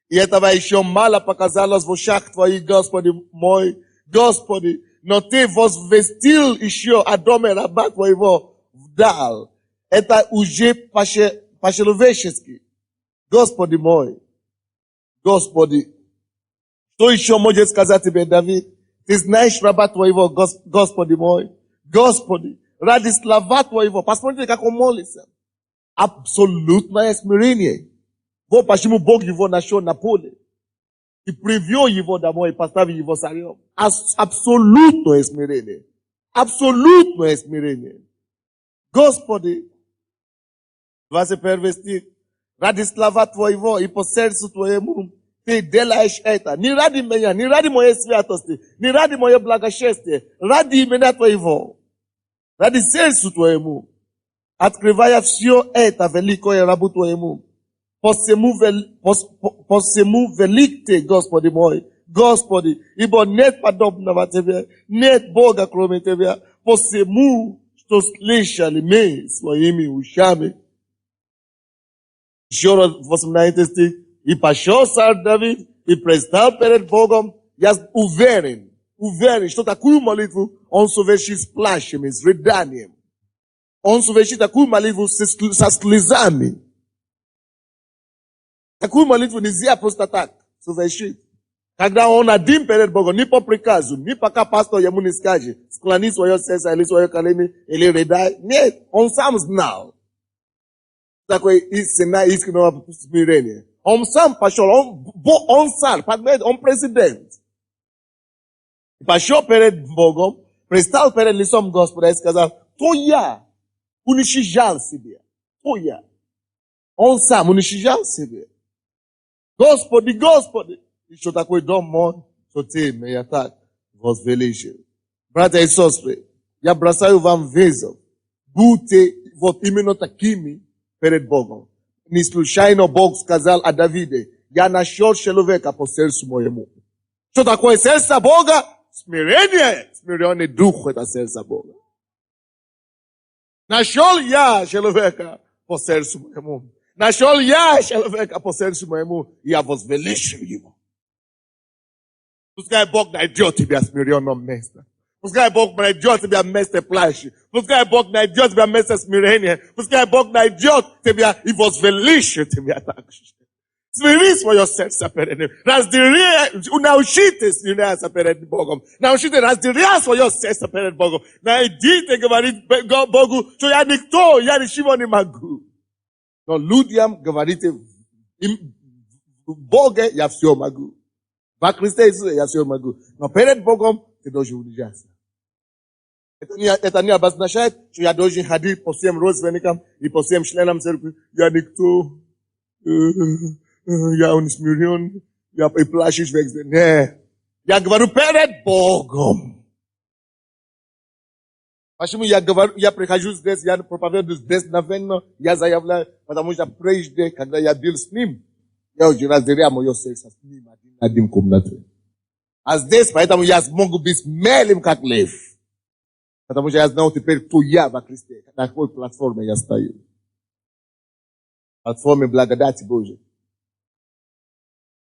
И этого еще мало показалось в ушах Твоих, Господи мой, Господи, но Ты возвестил еще о доме раба Твоего вдаль. Это уже по-человечески. Господи мой, Господи, что еще может сказать Тебе, Давид? Ты знаешь раба Твоего, Господи мой, Господи, ради слова Твоего. Посмотрите, как он молится. Абсолютное смирение. Вот почему Бог его нашел на поле. И привел его домой и поставил его царем. Абсолютное смирение. Абсолютное смирение. Господи, 21 стих. Ради слова Твоего и по сердцу Твоему Ты делаешь это. Не ради меня, не ради моей святости, не ради моего благочестия, ради имени Твоего. Ради сердцу Твоему. Открывая все это великое рабу Твоему. Посему велик Ты, Господи мой, Господи, ибо нет подобного Тебе, нет Бога кроме Тебя. Посему, что слышали мы своими ушами. Еще раз 18 стих. И пошел царь Давид и предстал перед Богом. Я уверен, что такую молитву он совершит с плачем, с рыданием. Он совершит такую молитву со слезами. Такую молитву нельзя просто так совершить. Когда он один перед Богом, ни по приказу, ни пока пастор ему не скажет, склони свое сердце или свое колени, или рыдай. Нет, он сам знал. Такое искреннего смирения. Он сам пошел, он царь, он президент. Пошел перед Богом, предстал перед лицом Господа и сказал, то я уничижал себя. То я. Он сам уничижал себя. Господи, Господи. И что такой дом мой, что ты меня так возвеличил. Братья и сестры, я бросаю вам вызов. Будьте вот именно такими перед Богом. Не случайно Бог сказал о Давиде, я нашел человека по сердцу моему. Что такое сердце Бога? Смирение. Смиренный дух — это сердце Бога. Нашел я человека по сердцу моему. Нашел я человека по сердцу моему, я возвеличил его. Пускай Бог найдет тебя в смиренном месте. Пускай Бог найдет тебя в месте плачи. Пускай Бог найдет тебя в месте смирения. Пускай Бог найдет тебя и возвеличит тебя также. Смири свое сердце перед Ним. Научитесь смиряться перед Богом. Научитесь разделять свое сердце перед Богом. Найдите говорить Богу, что я никто, я ничего не могу. Но людям говорите, в Боге я все могу. Во Христе Иисусе я все могу. Но перед Богом ты должен унижаться. Это не обозначает, что я должен ходить по всем родственникам и по всем членам церкви. Я никто, я не смирен, я и плачешь везде. Нет. Я говорю перед Богом. Почему я прихожу здесь, я проповедую здесь навечно, я заявляю, потому что прежде, когда я был с ним, я уже разделял мое сердце с ним один комнате. А здесь, поэтому я смогу быть смелым, как лев. Потому что я знаю теперь, кто я во Христе, на какой платформе я стою. Платформе благодати Божьей.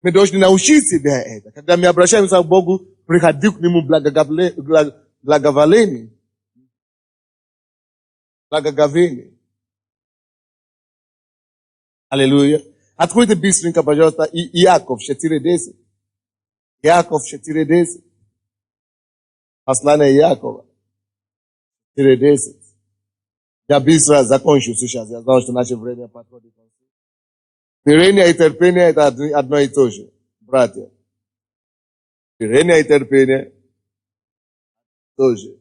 Мы должны научить себя это. Когда мы обращаемся к Богу, приходи к Нему благоволение. Благоговение. Аллилуйя. Откройте быстренько, пожалуйста, Иаков 4:10. Иаков 4:10. Послание Иакова 4:10. Я быстро закончу сейчас. Я знаю, что наше время подходит. Смирение и терпение — это одно и то же, братья. Смирение и терпение — тоже.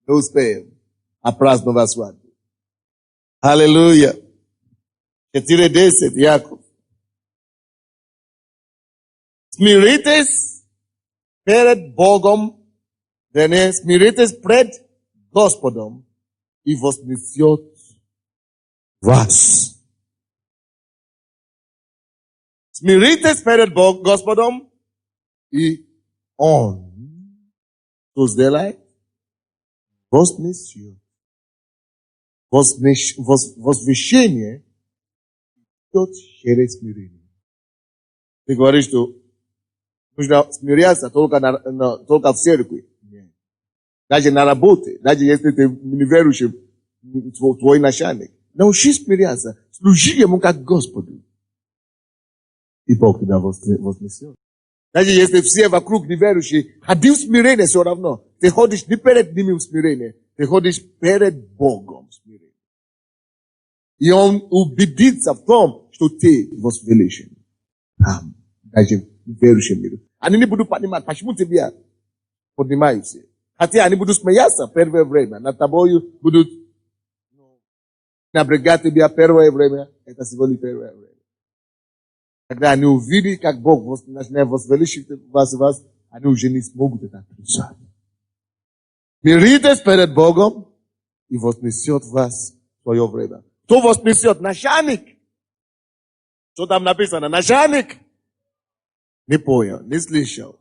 Не успеем опраздновать свадьбу. Аллилуйя. 4:10, Иаков. Смиритесь перед Богом, вернее, смиритесь пред Господом и вознесет вас. Смиритесь перед Господом, и Он, что сделает, вознесет. Возвещение идет через смирение. Ты говоришь, что нужно смиряться только в церкви. Нет. Даже на работе, даже если ты неверующий, твой начальник. Научись смиряться, служи ему как Господу. И Бог тебя вознесет. Даже если все вокруг неверующие, ходи в смирение все равно. Ты ходишь не перед ними в смирение, ты ходишь перед Богом в смирение. И Он убедится в том, что ты возвеличен. Там, даже верующим миру. Они не будут понимать, почему тебя поднимаются. Хотя они будут смеяться первое время. Над тобой будут напрягать тебя первое время. Это всего лишь первое время. Когда они увидят, как Бог начинает возвеличить вас, они уже не смогут это отрицать. Миритесь перед Богом и вознесет вас в свое время. Кто вознесет? Начальник. Что там написано? Начальник. Не понял, не слышал.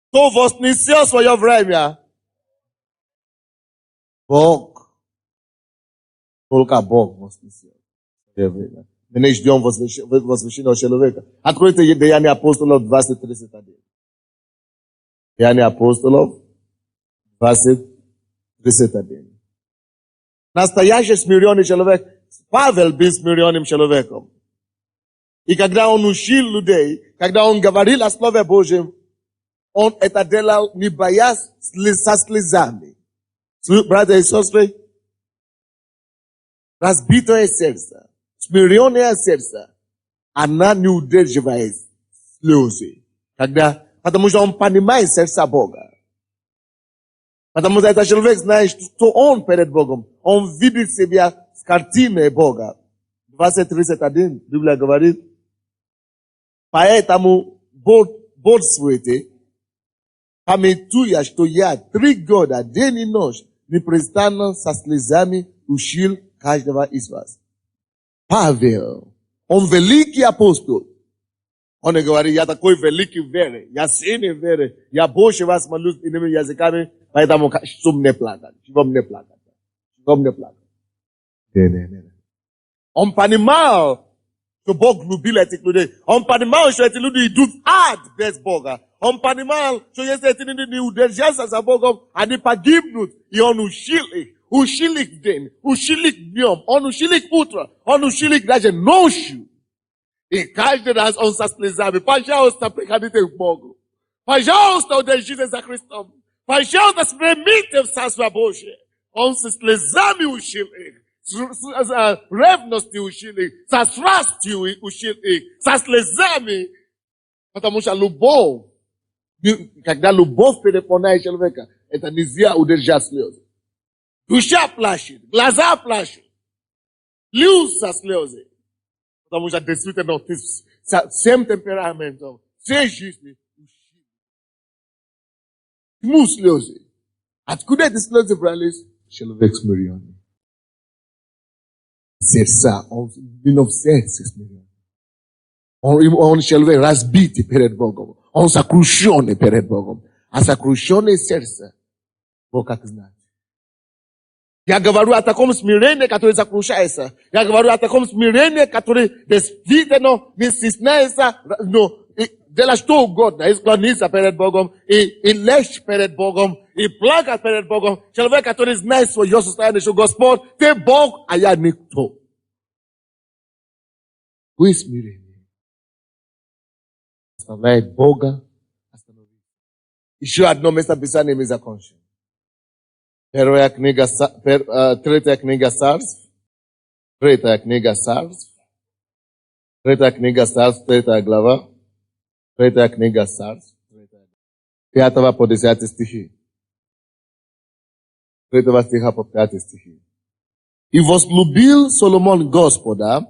Кто вознесет в свое время? Бог. Только Бог вознесет в свое время. Мы не ждем возвещения человека. Откройте Деяния апостолов 20:31. Деяния апостолов 20:31. Настоящий смиренный человек. Павел был смиренным человеком. И когда он учил людей, когда он говорил о Слове Божьем, он это делал, не боясь со слезами. Братья и сестры, разбитое сердце, смиренное сердце, она не удерживает слезы. Потому что он понимает сердце Бога. Потому что этот человек знает, что он перед Богом. Он видит себя с картиной Бога. 20:31 Библия говорит. Поэтому бодствуйте, памятуя, что я 3 года, день и ночь, непрестанно со слезами учил каждого из вас. Павел, он великий апостол. Он не говорит, я такой великий в вере, я сильный в вере, я больше вас молюсь иными языками, поэтому чтобы не плакать, чтобы не плакать, чтобы не плакать. Он понимал, что Бог любил этих людей. Он понимал, что эти люди идут ад без Бога. Он понимал, что если эти люди не удержатся за Богом, они погибнут. И он учил их. Учил их день, учил их днем, он учил их утро, он учил их даже ночью. И каждый раз он со слезами, пожалуйста, приходите к Богу. Пожалуйста, удержитесь за Христом. Пожалуйста, спрямите в Царство Божие. Он со слезами учил их. С ревностью учил их, со страстью учил их, со слезами. Потому что любовь, когда любовь переполняет человека, это нельзя удержать слезы. Душа плачет, глаза плачут, льются слезы. Потому что действительно ты всем темпераментом, всей жизни ушли. Почему слезы? Откуда эти слезы брались? Человек смиренный. Сердца, он в сердце смиренный. Он человек разбитый перед Богом. Он сокрушенный перед Богом. А сокрушенное сердце, Бог как знает. Я говорю о таком смирении, которое сокрушается. Я говорю о таком смирении, которое действительно не стесняется, но делать что угодно, и склониться перед Богом, и лечь перед Богом, и плакать перед Богом. Человек, который знает свое состояние, что Господь, ты Бог, а я никто. Вы смирение. Оставляет Бога. Еще одно место Писания мы закончим. Третья книга Царств. Третья книга Царств. Третья книга Царств, 3 глава. Третья книга Царств. 5 по 10 стихи. 3 стиха по 5 стихи. И возлюбил Соломон Господа,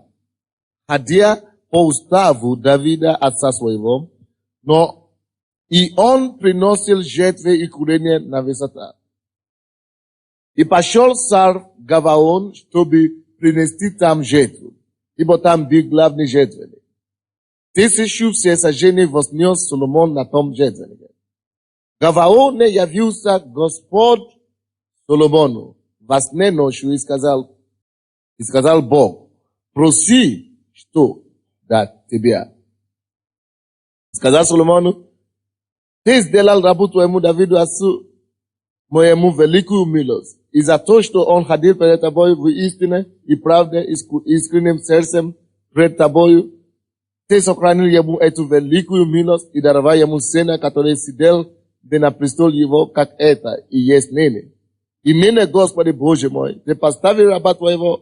ходя по уставу Давида, отца своего, но и он приносил жертвы и курения на высотах. И пошел царь Гаваон, чтобы принести там жертву, ибо там был главный жертвенник. 1000 всесожжений вознес Соломон на том жертвеннике. Гаваоне явился Господь Соломону во сне ночью и сказал Бог, проси, что дать тебе. Сказал Соломону, ты сделал рабу твоему Давиду отцу моему великую милость. И за то, что он ходил перед тобой в истине и правде, искренним сердцем пред тобою, ты сохранил ему эту великую милость и даровал ему сына, который сидел на престол его, как это и есть ныне. И ныне, Господи Боже мой, ты поставил раба твоего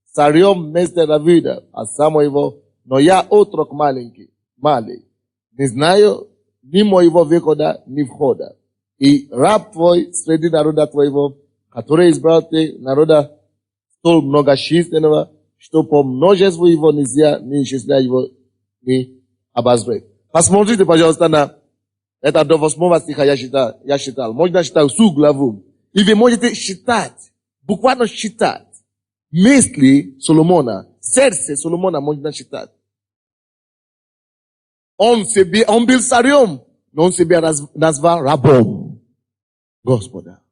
царем вместо Давида, отца моего, но я отрок малый, не знаю ни моего выхода, ни входа. И раб твой среди народа твоего, который избрал ты, народа столь многочисленного, что по множеству его нельзя ни исчислять его, ни обозреть. Посмотрите, пожалуйста, на это до 8 стиха я считал. Можно читать всю главу. И вы можете считать, буквально считать мысли Соломона, сердце Соломона можно считать. Он был царем, но он себя назвал рабом Господа.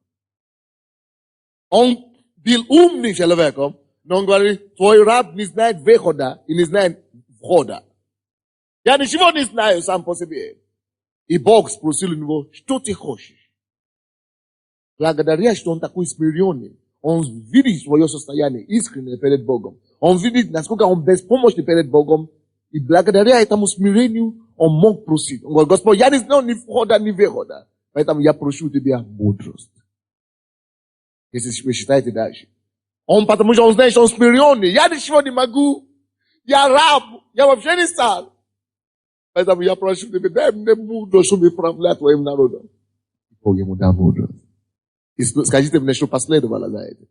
Он был умным человеком, но он говорит, твой раб не знает выхода и не знает входа. Я ничего не знаю сам по себе. И Бог спросил у него, что ты хочешь? Благодаря, что он такой смиренный, он видит свое состояние искренне перед Богом. Он видит, насколько он беспомощный перед Богом. И благодаря этому смирению он мог просить. Он говорит: Господь, я не знал ни входа, ни выхода. Поэтому я прошу тебя мудрость. Если вы считаете дальше. Потому что он знает, что он смиренный. Я ничего не могу. Я раб. Я вообще не стал. Поэтому я прошу тебя, дай мне мудрость, чтобы управлять твоим народом. Бог ему дал мудрость. И скажите мне, что последовало за этим.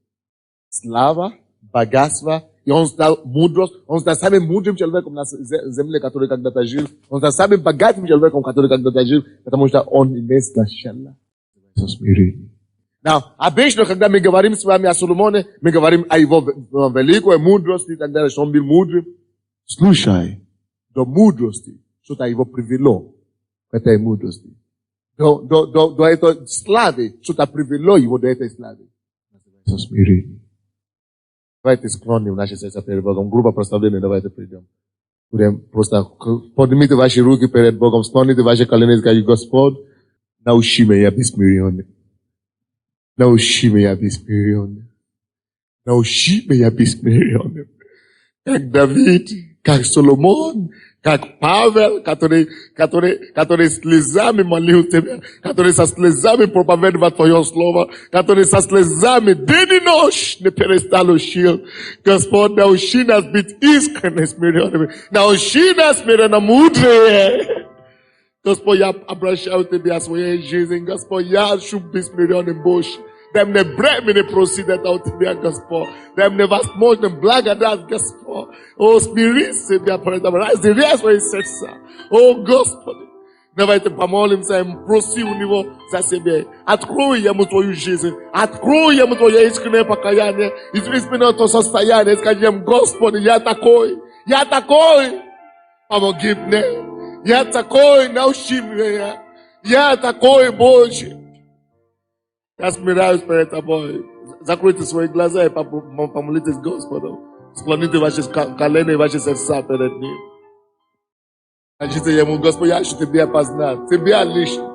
Слава, богатство. И он стал мудрость. Он стал самым мудрым человеком на земле, который когда-то жил. Он стал самым богатым человеком, который когда-то жил. Потому что он имеет сначала смирение. Обычно, когда мы говорим с вами о Соломоне, мы говорим о его великой мудрости и так далее, что он был мудрым. Слушай, до мудрости что-то его привело к этой мудрости. До этой славы, что-то привело его до этой славы. Называется смирение. Давайте склоним наши сердца перед Богом. Группа прославления, давайте придем. Будем просто поднимите ваши руки перед Богом, склоните ваши колени и скажите: Господь, научи меня быть смиренным. Научи меня быть смиренным. Научи меня быть смиренным. Как Давид, как Соломон, как Павел, который слезами молил тебя, который со слезами проповедовал твое слово, который со слезами день и ночь не перестал учил. Господь, научи нас быть искренне смиренными. Научи нас смиренно мудрее. Господь, я обращаю тебя о своей жизни. Господь, я хочу быть смиренным больше. Дай мне времени просить это у тебя, Господь. Дай мне возможность благодать, Господь. О, смири себя перед тобой. Разделяй свои сердца. О, Господи. Давайте помолимся и проси у него за себя. Открой ему твою жизнь. Открой ему твое искреннее покаяние. Измени то состояние. Скажи ему: Господи, я такой. Я такой. Помоги мне. Я такой. Научи меня. Я такой, Боже. Я смиряюсь перед тобой. Закройте свои глаза и помолитесь Господу. Склоните ваши колени и ваши сердца перед Ним. Скажите ему: Господь, я хочу Тебя познать. Тебя лично.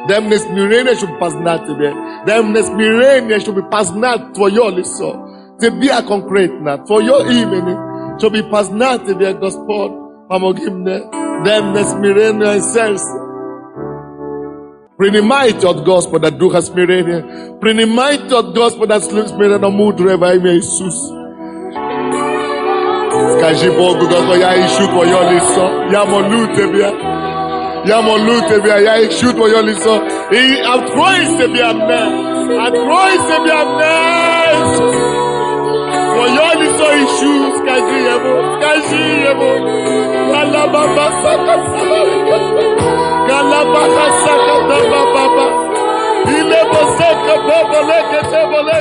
Дай мне смирение, чтобы познать Тебя. Дай мне смирение, чтобы познать Твое лицо. Тебя конкретно. Твое имени. Чтобы познать Тебя, Господь. Помоги мне. Дай мне смирение и сердце. Принимайте от Господа духа смирения. Принимайте от Господа смиренно мудрое во имя Иисуса. Скажи Богу: Господь, я ищу Твое лицо. Я молю Тебя. Я молю Тебя. Я ищу Твое лицо. И открой себя мне. Открой себя мне, Иисус. Твое лицо ищу. Скажи ему. Скажи ему. Kalabaka sakata baba. Ile boseka baba leke te bole